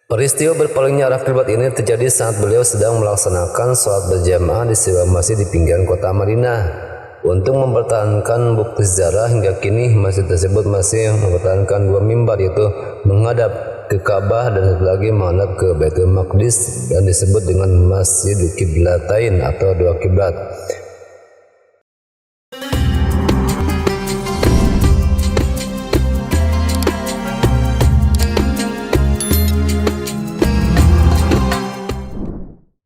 Peristiwa berpalingnya arah kiblat ini terjadi saat beliau sedang melaksanakan sholat berjamaah di sebuah masjid di pinggiran kota Madinah. Untuk mempertahankan bukti sejarah hingga kini masjid tersebut masih mempertahankan dua mimbar, yaitu menghadap ke Ka'bah dan satu lagi menghadap ke Baitul Maqdis dan disebut dengan Masjidul Qiblatain atau dua kiblat.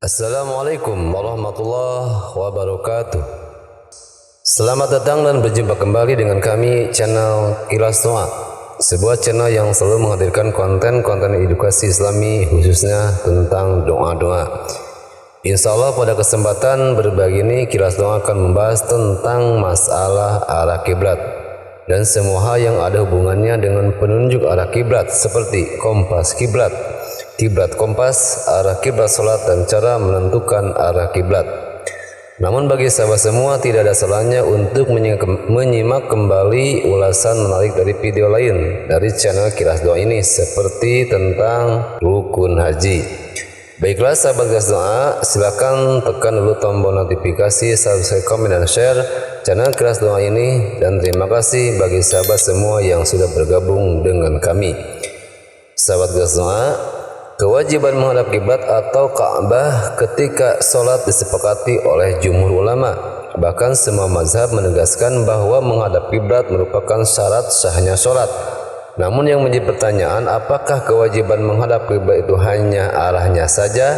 Assalamualaikum warahmatullahi wabarakatuh. Selamat datang dan berjumpa kembali dengan kami, channel Kilas Doa, sebuah channel yang selalu menghadirkan konten-konten edukasi Islami khususnya tentang doa-doa. Insya Allah pada kesempatan berbagi ini Kilas Doa akan membahas tentang masalah arah kiblat dan semua hal yang ada hubungannya dengan penunjuk arah kiblat seperti kompas kiblat, kiblat kompas, arah kiblat salat dan cara menentukan arah kiblat. Namun bagi sahabat semua, tidak ada salahnya untuk menyimak kembali ulasan menarik dari video lain dari channel Kilas Doa ini, seperti tentang rukun haji. Baiklah sahabat Kilas Doa, silakan tekan dulu tombol notifikasi, subscribe, komen, dan share channel Kilas Doa ini, dan terima kasih bagi sahabat semua yang sudah bergabung dengan kami. Sahabat Kilas Doa, kewajiban menghadap kiblat atau Ka'bah ketika sholat disepakati oleh jumhur ulama. Bahkan semua mazhab menegaskan bahwa menghadap kiblat merupakan syarat sahnya sholat. Namun yang menjadi pertanyaan, apakah kewajiban menghadap kiblat itu hanya arahnya saja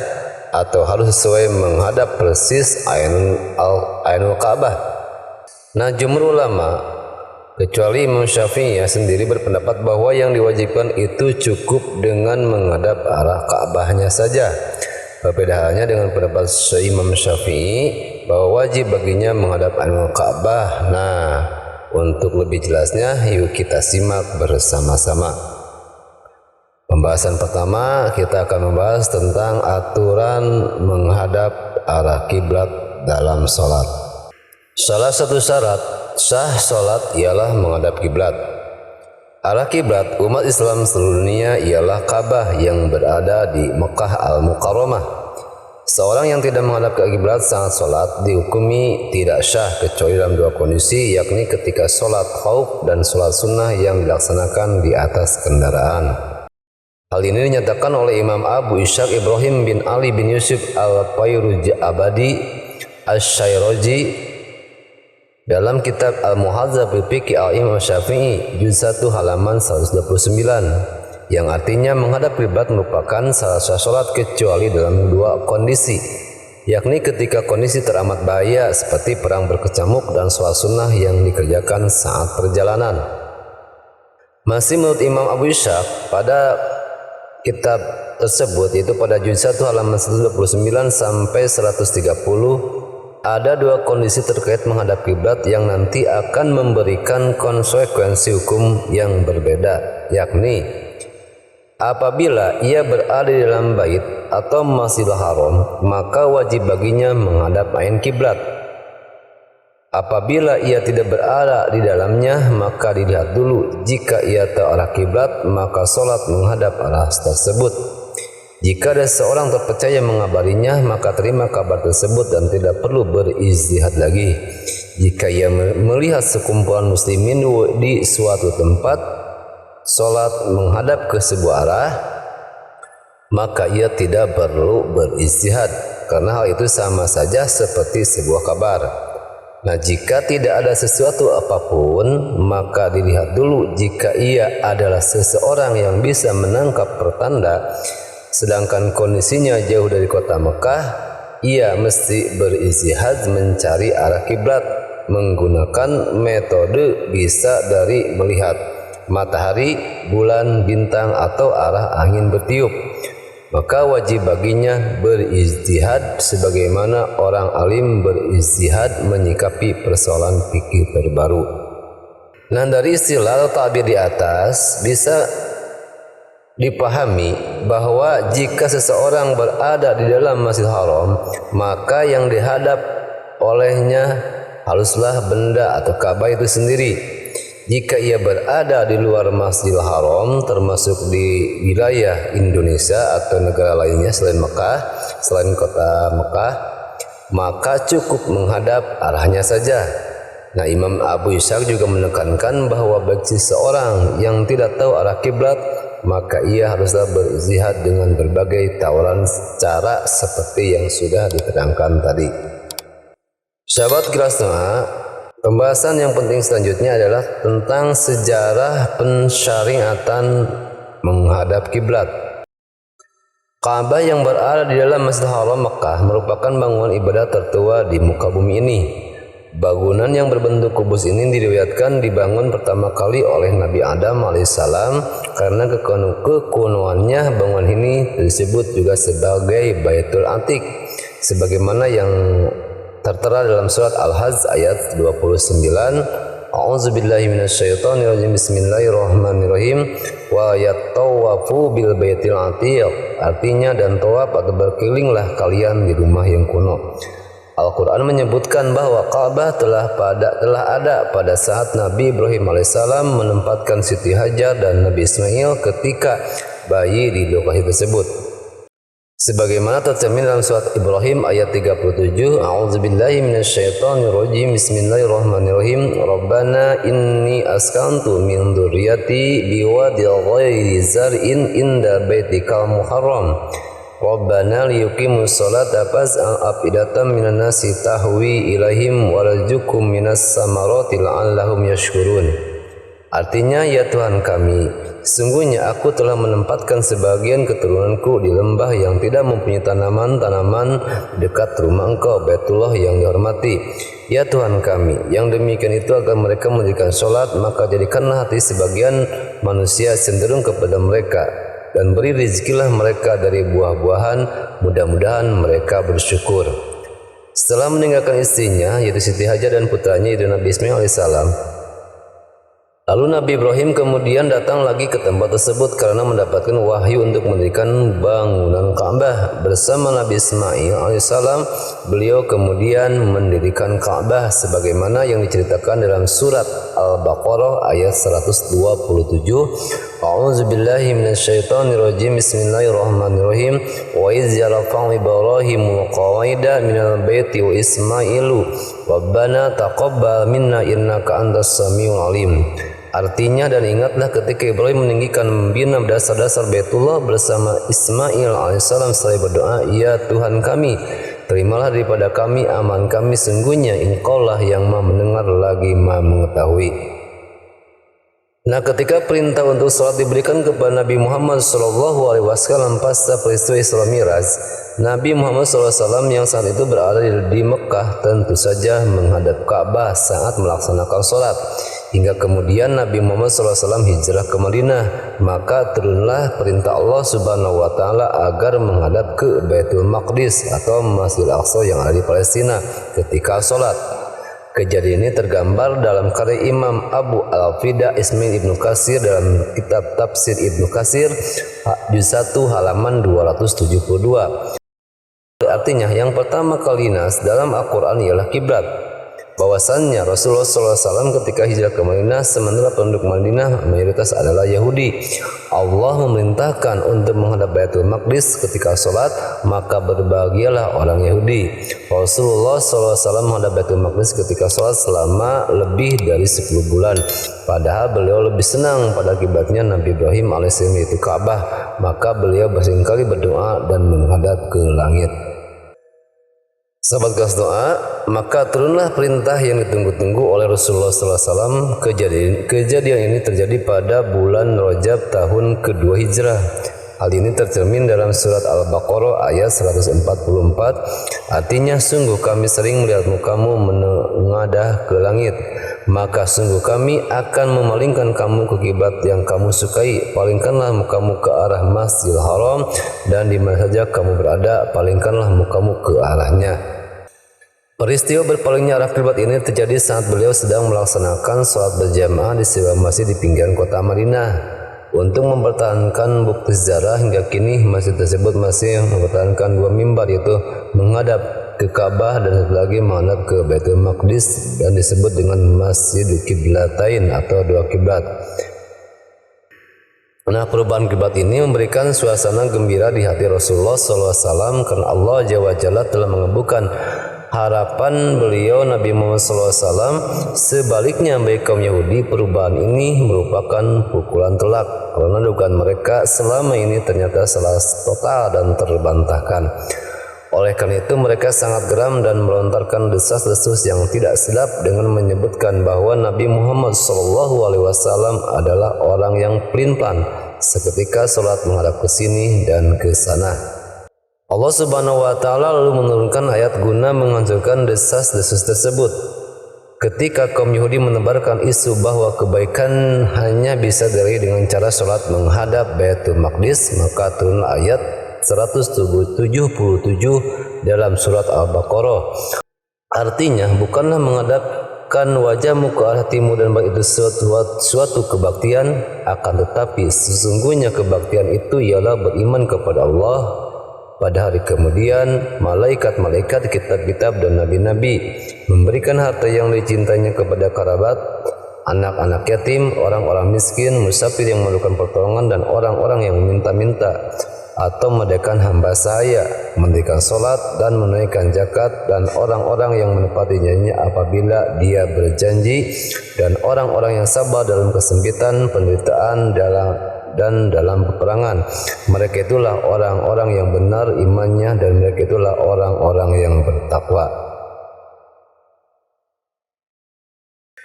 atau harus sesuai menghadap persis ainul Ka'bah? Nah, jumhur ulama kecuali Imam Syafi'i sendiri berpendapat bahwa yang diwajibkan itu cukup dengan menghadap arah Ka'bahnya saja. Berbeda halnya dengan pendapat Imam Syafi'i bahwa wajib baginya menghadap Ka'bah. Nah, untuk lebih jelasnya yuk kita simak bersama-sama. Pembahasan pertama, kita akan membahas tentang aturan menghadap arah kiblat dalam sholat. Salah satu syarat sah sholat ialah menghadap kiblat. Arah kiblat umat Islam seluruh dunia ialah Ka'bah yang berada di Mekah Al-Mukarramah. Seorang yang tidak menghadap ke kiblat saat sholat dihukumi tidak syah kecuali dalam dua kondisi, yakni ketika sholat khauf dan sholat sunnah yang dilaksanakan di atas kendaraan. Hal ini dinyatakan oleh Imam Abu Ishaq Ibrahim bin Ali bin Yusuf Al-Fayruzabadi Asy-Syairazi dalam kitab Al-Muhadzab fi Fiqh Al-Imam Syafi'i juz 1 halaman 129, yang artinya menghadap kiblat merupakan salah satu sholat kecuali dalam dua kondisi, yakni ketika kondisi teramat bahaya seperti perang berkecamuk dan sholat sunnah yang dikerjakan saat perjalanan. Masih menurut Imam Abu Ishaq, pada kitab tersebut, yaitu pada juz 1 halaman 129 sampai 130, ada dua kondisi terkait menghadap kiblat yang nanti akan memberikan konsekuensi hukum yang berbeda, yakni apabila ia berada di dalam bait atau Masjidil Haram, maka wajib baginya menghadap ain kiblat. Apabila ia tidak berada di dalamnya, maka dilihat dulu. Jika ia tahu arah kiblat, maka sholat menghadap arah tersebut. Jika ada seorang terpercaya mengabarinya, maka terima kabar tersebut dan tidak perlu berijtihad lagi. Jika ia melihat sekumpulan muslimin di suatu tempat sholat menghadap ke sebuah arah, maka ia tidak perlu berijtihad, karena hal itu sama saja seperti sebuah kabar. Nah, jika tidak ada sesuatu apapun, maka dilihat dulu. Jika ia adalah seseorang yang bisa menangkap pertanda, sedangkan kondisinya jauh dari kota Mekah, ia mesti berijtihad mencari arah kiblat menggunakan metode bisa dari melihat matahari, bulan, bintang, atau arah angin bertiup. Maka wajib baginya berijtihad sebagaimana orang alim berijtihad menyikapi persoalan fikih terbaru. Nah, dari istilah atau tabir di atas bisa dipahami bahwa jika seseorang berada di dalam Masjidil Haram, maka yang dihadap olehnya haruslah benda atau Ka'bah itu sendiri. jika ia berada di luar Masjidil Haram, termasuk di wilayah Indonesia atau negara lainnya selain Mekah, selain kota Mekah, maka cukup menghadap arahnya saja. Nah, Imam Abu Ishaq juga menekankan bahwa bagi seseorang yang tidak tahu arah kiblat, maka ia haruslah berzihad dengan berbagai tawaran cara seperti yang sudah diterangkan tadi. Sahabat Kilas Doa, pembahasan yang penting selanjutnya adalah tentang sejarah pensyariatan menghadap kiblat. Ka'bah yang berada di dalam Masjidil Haram Mekah merupakan bangunan ibadah tertua di muka bumi ini. Bangunan yang berbentuk kubus ini diriwayatkan dibangun pertama kali oleh Nabi Adam alaihissalam. Karena kekunoannya, bangunan ini disebut juga sebagai Baitul Atiq, sebagaimana yang tertera dalam surat Al-Hajj ayat 29. A'udzubillahi minasyaitonirrajim. Bismillahirrahmanirrahim. Wa yattawafu bil baitil atiq. Artinya, dan tawaf atau berkelilinglah kalian di rumah yang kuno. Al-Quran menyebutkan bahwa Ka'bah telah ada pada saat Nabi Ibrahim alaihissalam menempatkan Siti Hajar dan Nabi Ismail ketika bayi di lokasi tersebut. Sebagaimana tercermin dalam surat Ibrahim ayat 37, A'udzubillahi minasyaitonirrajim. Bismillahirrahmanirrahim. Rabbana inni askantu min dzurriyyati biwadin ghairi zar'in inda baitikal muharram. Rabbana liyuqimus sholata fas'al afidatan minan nasi tahwi ilaihim warzuqhum minas samarati la'allahum yashkurun. Artinya, ya Tuhan kami, sesungguhnya aku telah menempatkan sebagian keturunanku di lembah yang tidak mempunyai tanaman-tanaman dekat rumah Engkau, Baitullah yang dihormati. Ya Tuhan kami, yang demikian itu agar mereka menjadikan sholat, maka jadikanlah hati sebagian manusia cenderung kepada mereka, dan beri rezekilah mereka dari buah-buahan, mudah-mudahan mereka bersyukur. Setelah meninggalkan istrinya, yaitu Siti Hajar, dan putranya yaitu Nabi Ismail alaihissalam, lalu Nabi Ibrahim kemudian datang lagi ke tempat tersebut karena mendapatkan wahyu untuk mendirikan bangunan Ka'bah. Bersama Nabi Ismail alaihissalam, beliau kemudian mendirikan Ka'bah sebagaimana yang diceritakan dalam surat Al-Baqarah ayat 127. A'udzubillahi minasyaitonirrajim. Bismillahirrahmanirrahim. Wa iz yarfa'u Ibrahimul qawaida minal baiti wa Ismailu Rabbana taqabbal minna innaka antas samiul alim. Artinya, dan ingatlah ketika Ibrahim meninggikan membina dasar-dasar Baitullah bersama Ismail alaihissalam seraya berdoa, ya Tuhan kami, terimalah daripada kami amal kami, sungguhnya Engkaulah yang Maha mendengar lagi Maha mengetahui. Nah, ketika perintah untuk sholat diberikan kepada Nabi Muhammad SAW pasca peristiwa Isra Miraj, Nabi Muhammad SAW yang saat itu berada di Mekah tentu saja menghadap Ka'bah saat melaksanakan sholat. Hingga kemudian Nabi Muhammad SAW hijrah ke Madinah, maka turunlah perintah Allah Subhanahu wa Ta'ala agar menghadap ke Baitul Maqdis atau Masjidil Aqsa yang ada di Palestina ketika sholat. Kejadian ini tergambar dalam karya Imam Abu Al-Fida Ismail Ibnu Katsir dalam kitab Tafsir Ibnu Katsir juz 1 halaman 272. Artinya, yang pertama kali nas dalam Al-Quran ialah kiblat. Bahwasannya Rasulullah SAW ketika hijrah ke Madinah, sementara penduduk Madinah mayoritas adalah Yahudi, Allah memerintahkan untuk menghadap Baitul Maqdis ketika sholat, maka berbahagialah orang Yahudi. Rasulullah SAW menghadap Baitul Maqdis ketika sholat selama lebih dari 10 bulan. Padahal beliau lebih senang pada kiblatnya Nabi Ibrahim alaihissalam yaitu Ka'bah, maka beliau seringkali berdoa dan menghadap ke langit. Sahabat Gas Doa, maka turunlah perintah yang ditunggu-tunggu oleh Rasulullah SAW. Kejadian ini terjadi pada bulan Rajab tahun kedua Hijrah. Hal ini tercermin dalam surat Al-Baqarah ayat 144. Artinya, sungguh kami sering melihat mukamu menengadah ke langit, maka sungguh kami akan memalingkan kamu ke kiblat yang kamu sukai. Palingkanlah mukamu ke arah Masjidil Haram, dan di mana saja kamu berada, palingkanlah mukamu ke arahnya. Peristiwa berpalingnya arah kiblat ini terjadi saat beliau sedang melaksanakan sholat berjamaah di sebuah masjid di pinggiran kota Madinah. Untuk mempertahankan bukti sejarah hingga kini, masjid tersebut masih mempertahankan dua mimbar, yaitu menghadap ke Ka'bah dan satu lagi menghadap ke Baitul Maqdis dan disebut dengan Masjidul Qiblatain atau dua kiblat. Nah, perubahan kiblat ini memberikan suasana gembira di hati Rasulullah SAW karena Allah Jalla telah mengabulkan harapan beliau Nabi Muhammad SAW. Sebaliknya bagi kaum Yahudi, perubahan ini merupakan pukulan telak karena dugaan mereka selama ini ternyata salah total dan terbantahkan. Oleh karena itu mereka sangat geram dan melontarkan desas-desus yang tidak sedap dengan menyebutkan bahwa Nabi Muhammad SAW adalah orang yang pelin-pelan seketika sholat menghadap ke sini dan ke sana. Allah Subhanahu wa Ta'ala lalu menurunkan ayat guna menghancurkan desas-desus tersebut. Ketika kaum Yahudi menebarkan isu bahwa kebaikan hanya bisa diraih dengan cara sholat menghadap Baitul Maqdis, maka turunlah ayat 177 dalam surat Al-Baqarah. Artinya, bukanlah menghadapkan wajahmu ke arah timur dan barat itu suatu kebaktian, akan tetapi sesungguhnya kebaktian itu ialah beriman kepada Allah pada hari kemudian, malaikat-malaikat, kitab-kitab dan nabi-nabi, memberikan harta yang dicintainya kepada kerabat, anak-anak yatim, orang-orang miskin, musafir yang memerlukan pertolongan, dan orang-orang yang meminta-minta, atau merdekakan hamba sahaya, mendirikan sholat dan menunaikan zakat, dan orang-orang yang menepati janjinya apabila dia berjanji, dan orang-orang yang sabar dalam kesempitan, penderitaan, dalam peperangan. Mereka itulah orang-orang yang benar imannya, dan mereka itulah orang-orang yang bertakwa.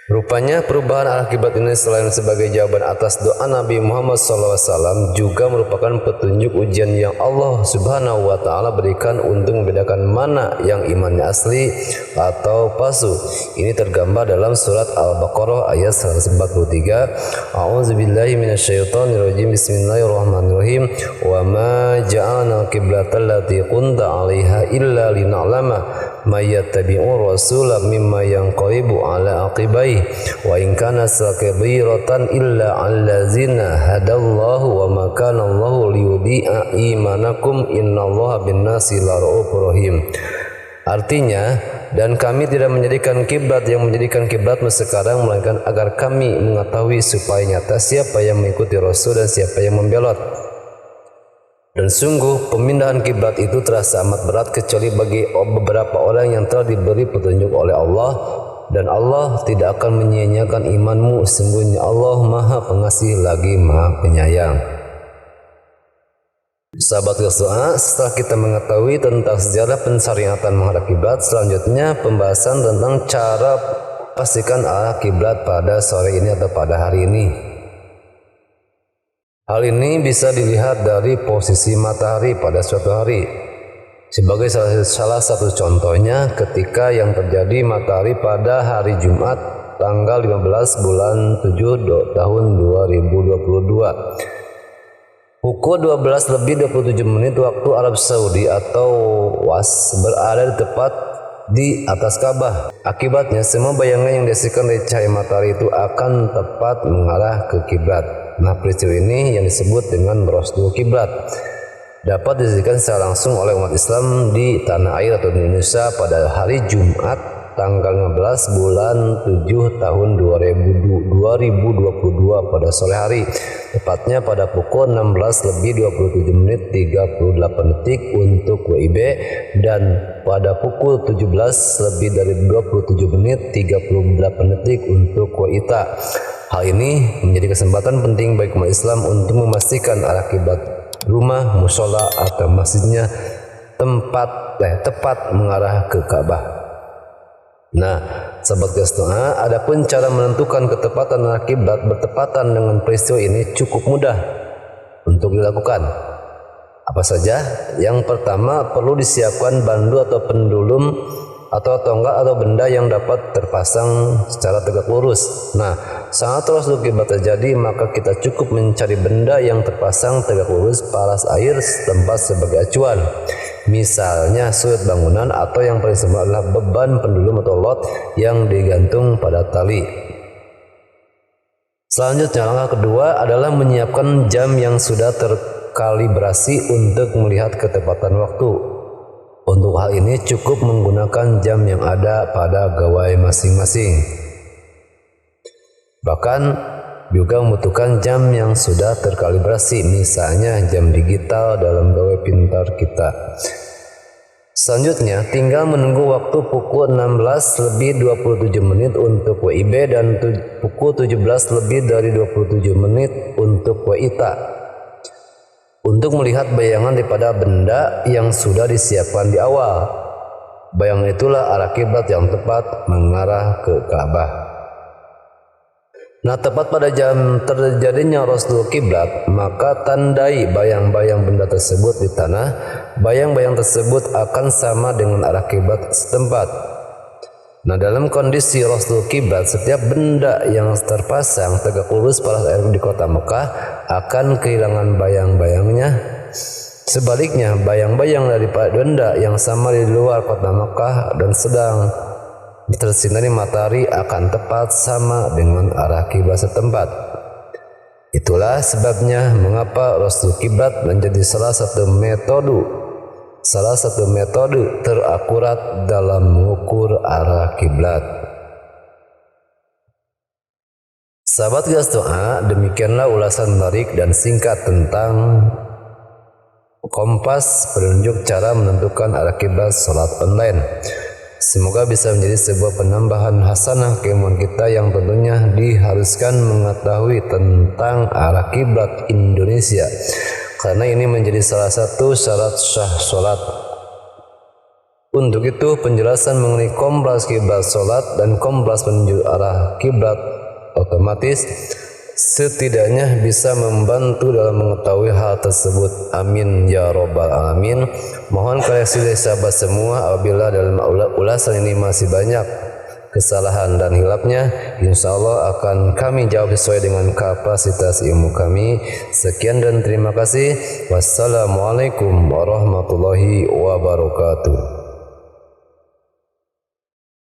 Rupanya perubahan arah kiblat ini selain sebagai jawaban atas doa Nabi Muhammad SAW juga merupakan petunjuk ujian yang Allah Subhanahu wa Ta'ala berikan untuk membedakan mana yang imannya asli atau palsu. Ini tergambar dalam surat Al-Baqarah ayat 143. A'udzubillahi minasyaitonirrajim. Bismillahirrahmanirrahim. Wa ma ja'alna qiblatal lati kunta 'alaiha illa lina'lama may yattabi'ur rasula mimma yanqalibu 'ala aqibai wa in kana sakabiratan illa allazina hadallahu wa ma kana Allahu liyudhi'a imanakum innallaha bin-nasi laraufur rahim. Artinya, dan kami tidak menjadikan kiblat yang menjadikan kiblatmu sekarang, melainkan agar kami mengetahui supaya nyata siapa yang mengikuti Rasul dan siapa yang membelot. Dan sungguh pemindahan kiblat itu terasa amat berat kecuali bagi beberapa orang yang telah diberi petunjuk oleh Allah, dan Allah tidak akan menyia-nyiakan imanmu. Sungguhnya Allah Maha Pengasih lagi Maha Penyayang. Sahabat Rasulullah, setelah kita mengetahui tentang sejarah pensyariatan menghadap kiblat, selanjutnya pembahasan tentang cara pastikan arah kiblat pada sore ini atau pada hari ini. Hal ini bisa dilihat dari posisi matahari pada suatu hari. Sebagai salah satu contohnya, ketika yang terjadi matahari pada hari Jumat tanggal 15 bulan 7 tahun 2022. Pukul 12:27 waktu Arab Saudi atau WAS berada tepat di atas Ka'bah. Akibatnya semua bayangan yang dihasilkan dari cahaya matahari itu akan tepat mengarah ke kiblat. Nah, peristiwa ini yang disebut dengan merostul kiblat dapat disaksikan secara langsung oleh umat Islam di tanah air atau di Indonesia pada hari Jumat tanggal 15 bulan 7 tahun 2022 pada sore hari, tepatnya pada pukul 16:27:38 untuk WIB dan pada pukul 17:27:38 untuk WITA. Hal ini menjadi kesempatan penting bagi umat Islam untuk memastikan arah kiblat rumah, musola atau masjidnya tepat mengarah ke Ka'bah. Nah, sahabat Rasulullah, adapun cara menentukan ketepatan arah kiblat bertepatan dengan peristiwa ini cukup mudah untuk dilakukan. Apa saja? Yang pertama, perlu disiapkan bandu atau pendulum atau tonggak atau benda yang dapat terpasang secara tegak lurus. Nah, saat terostul kiblat terjadi, maka kita cukup mencari benda yang terpasang tegak lurus paras air setempat sebagai acuan. Misalnya sudut bangunan, atau yang paling sempurna adalah beban pendulum atau lot yang digantung pada tali. Selanjutnya, langkah kedua adalah menyiapkan jam yang sudah terkalibrasi untuk melihat ketepatan waktu. Untuk hal ini cukup menggunakan jam yang ada pada gawai masing-masing. Bahkan juga membutuhkan jam yang sudah terkalibrasi, misalnya jam digital dalam gawai pintar kita. Selanjutnya, tinggal menunggu waktu pukul 16:27 untuk WIB dan pukul 17:27 untuk WITA untuk melihat bayangan daripada benda yang sudah disiapkan di awal. Bayangan itulah arah kiblat yang tepat mengarah ke Ka'bah. Nah, tepat pada jam terjadinya Rasul kiblat, maka tandai bayang-bayang benda tersebut di tanah. Bayang-bayang tersebut akan sama dengan arah kiblat setempat. Nah, dalam kondisi Rasul kiblat, setiap benda yang terpasang tegak lurus pada air di kota Mekah akan kehilangan bayang-bayangnya. Sebaliknya, bayang-bayang dari benda yang sama di luar kota Mekah dan sedang tersinari matahari akan tepat sama dengan arah kiblat setempat. Itulah sebabnya mengapa Rasul kiblat menjadi salah satu metode terakurat dalam mengukur arah kiblat. Sahabat Ikhlas Doa, demikianlah ulasan menarik dan singkat tentang kompas penunjuk cara menentukan arah kiblat salat online. Semoga bisa menjadi sebuah penambahan hasanah keilmuan kita yang tentunya diharuskan mengetahui tentang arah kiblat Indonesia, karena ini menjadi salah satu syarat sah sholat. Untuk itu, penjelasan mengenai kompas kiblat sholat dan kompas penunjuk arah kiblat otomatis setidaknya bisa membantu dalam mengetahui hal tersebut. Amin ya robbal alamin. Mohon koreksi dari sahabat semua apabila dalam ulasan ini masih banyak kesalahan dan hilapnya. Insya Allah akan kami jawab sesuai dengan kapasitas ilmu kami. Sekian dan terima kasih. Wassalamualaikum warahmatullahi wabarakatuh.